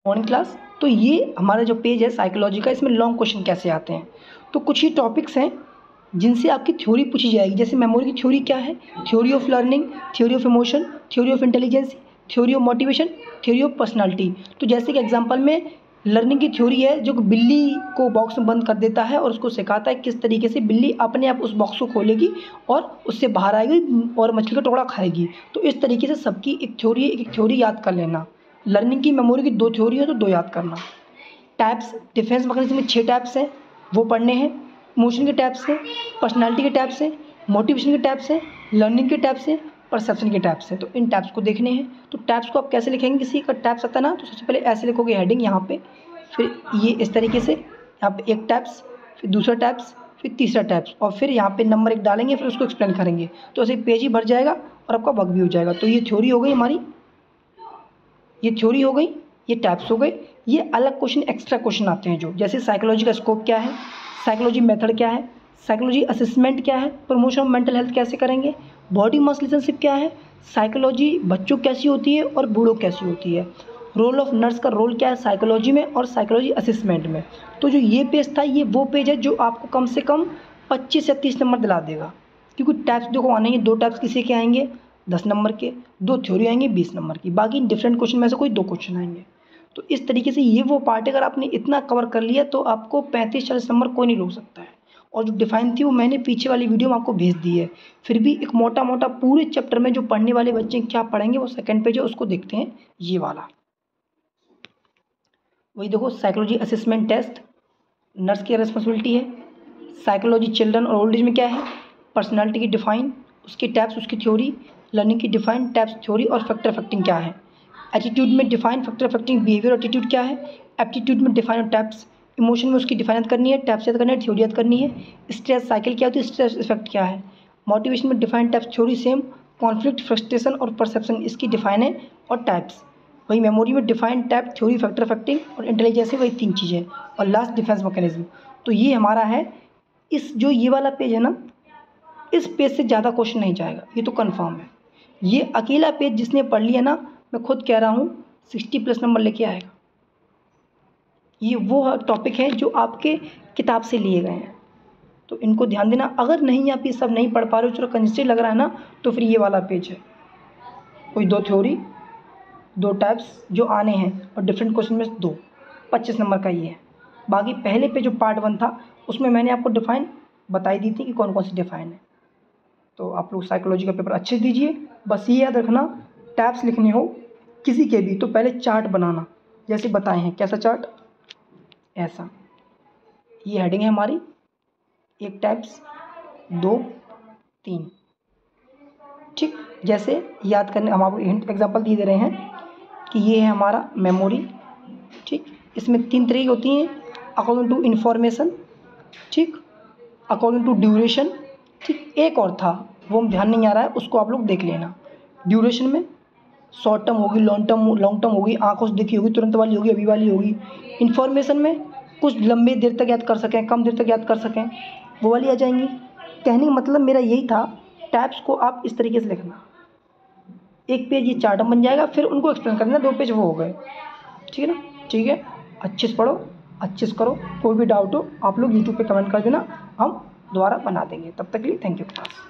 Morning class. तो ये हमारा जो पेज है साइकोलॉजी का, इसमें लॉन्ग क्वेश्चन कैसे आते हैं। तो कुछ ही टॉपिक्स हैं जिनसे आपकी थ्योरी पूछी जाएगी। जैसे मेमोरी की थ्योरी क्या है, theory of learning, theory of emotion, theory of intelligence, theory of motivation, theory of personality. तो जैसे कि एग्जांपल में लर्निंग की थ्योरी है जो कि बिल्ली को बॉक्स में बंद कर देता है और उसको सिखाता है किस तरीके से बिल्ली अपने आप उस बॉक्स को खोलेगी और उससे बाहर आएगी और मछली का टुकड़ा खाएगी। तो इस तरीके से सबकी एक थ्योरी है, एक थ्योरी याद कर लेना। लर्निंग की मेमोरी की 2 थ्योरी है तो 2 याद करना। टाइप्स, डिफेंस मैकेनिज्म में 6 टाइप्स हैं, वो पढ़ने हैं। इमोशन के टाइप्स हैं, पर्सनालिटी के टाइप्स हैं, मोटिवेशन के टाइप्स हैं, लर्निंग के टाइप्स हैं, परसेप्शन के टाइप्स हैं। तो इन टाइप्स को देखने हैं। तो टाइप्स को आप कैसे लिखेंगे, किसी का टाइप्स आता है ना तो सबसे पहले ऐसे लिखोगे हेडिंग यहाँ पे, फिर ये इस तरीके से यहाँ पे एक टाइप्स, फिर दूसरा टाइप्स, फिर तीसरा टाइप्स और फिर यहाँ पे नंबर 1 डालेंगे, फिर उसको एक्सप्लेन करेंगे। तो ऐसे पेज ही भर जाएगा और आपका वर्क भी हो जाएगा। तो ये थ्योरी हो गई हमारी, ये थ्योरी हो गई, ये टाइप्स हो गए। ये अलग क्वेश्चन, एक्स्ट्रा क्वेश्चन आते हैं जो, जैसे साइकोलॉजी का स्कोप क्या है, साइकोलॉजी मेथड क्या है, साइकोलॉजी असेसमेंट क्या है, प्रमोशन ऑफ मेंटल हेल्थ कैसे करेंगे, बॉडी मास रिलेशनशिप क्या है, साइकोलॉजी बच्चों कैसी होती है और बूढ़ों कैसी होती है, रोल ऑफ नर्स का रोल क्या है साइकोलॉजी में और साइकोलॉजी असेसमेंट में। तो जो ये पेज था, ये वो पेज है जो आपको कम से कम 25 या 30 नंबर दिला देगा। क्योंकि टाइप्स देखो आने हैं, 2 टाइप्स किसी के आएंगे 10 नंबर के, 2 थ्योरी आएंगे 20 नंबर की, बाकी डिफरेंट क्वेश्चन में से कोई 2 क्वेश्चन आएंगे। तो इस तरीके से ये वो पार्ट है, अगर आपने इतना कवर कर लिया तो आपको 35-40 नंबर कोई नहीं रोक सकता है। और जो डिफाइन थी वो मैंने पीछे वाली वीडियो में आपको भेज दी है। फिर भी एक मोटा मोटा पूरे चैप्टर में जो पढ़ने वाले बच्चे क्या पढ़ेंगे वो सेकंड पेज है, उसको देखते हैं ये वाला। वही देखो, साइकोलॉजी असेसमेंट टेस्ट, नर्स की रिस्पॉन्सिबिलिटी है, साइकोलॉजी चिल्ड्रन और ओल्ड एज में क्या है, पर्सनालिटी की डिफाइन, उसके टाइप्स, उसकी थ्योरी, लर्निंग की डिफाइन, टाइप्स, थ्योरी और फैक्टर अफेक्टिंग क्या है, एटीट्यूड में define, factor affecting behaviour attitude क्या है, एप्टीट्यूड में डिफाइन और टाइप्स, इमोशन में उसकी डिफाइन याद करनी है, टाइप्स याद करनी है, थ्योरी याद करनी है, स्ट्रेस साइकिल क्या होती है, स्ट्रेस इफेक्ट क्या है, मोटिवेशन में define, types, theory same, conflict, frustration और परसेप्शन इसकी डिफाइन है और टाइप्स। वही मेमोरी में define, type, theory, factor affecting और इंटेलिजेंस, वही 3 चीज़ें। और लास्ट डिफेंस मैकेनिज्म। तो ये हमारा है। इस जो ये वाला पेज है ना, इस पेज से ज़्यादा क्वेश्चन नहीं जाएगा, ये तो कंफर्म है। ये अकेला पेज जिसने पढ़ लिया ना, मैं खुद कह रहा हूँ 60+ नंबर लेके आएगा। ये वो टॉपिक है जो आपके किताब से लिए गए हैं, तो इनको ध्यान देना। अगर नहीं आप ये सब नहीं पढ़ पा रहे हो, चलो कंजेस्टेड लग रहा है ना, तो फिर ये वाला पेज है। कोई 2 थ्योरी, 2 टाइप्स जो आने हैं और डिफरेंट क्वेश्चन में 2, 25 नंबर का ये है। बाकी पहले पे जो पार्ट 1 था उसमें मैंने आपको डिफाइन बताई दी थी कि कौन कौन सी डिफाइन है। तो आप लोग साइकोलॉजी का पेपर अच्छे दीजिए। बस ये याद रखना, टाइप्स लिखने हो किसी के भी तो पहले चार्ट बनाना, जैसे बताए हैं। कैसा चार्ट, ऐसा। ये हेडिंग है हमारी, 1 टाइप्स, 2, 3, ठीक। जैसे याद करने हम आपको हिंट एग्जांपल दे रहे हैं कि ये है हमारा मेमोरी, ठीक। इसमें 3 तरह की होती हैं, अकॉर्डिंग टू इन्फॉर्मेशन, ठीक, अकॉर्डिंग टू ड्यूरेशन, ठीक। एक और था वो हम ध्यान नहीं आ रहा है, उसको आप लोग देख लेना। ड्यूरेशन में शॉर्ट टर्म होगी, लॉन्ग टर्म होगी, आंखों से देखी होगी, तुरंत वाली होगी, अभी वाली होगी। इन्फॉर्मेशन में कुछ लंबे देर तक याद कर सकें, कम देर तक याद कर सकें, वो वाली आ जाएंगी। कहने का मतलब मेरा यही था, टाइप्स को आप इस तरीके से लिखना। 1 पेज ये चार्ट बन जाएगा, फिर उनको एक्सप्लेन करना, 2 पेज वो हो गए, ठीक है ना। ठीक है, अच्छे से पढ़ो, अच्छे से करो। कोई भी डाउट हो आप लोग यूट्यूब पे कमेंट कर देना, हम दोबारा बना देंगे। तब तक के लिए थैंक यू क्लास।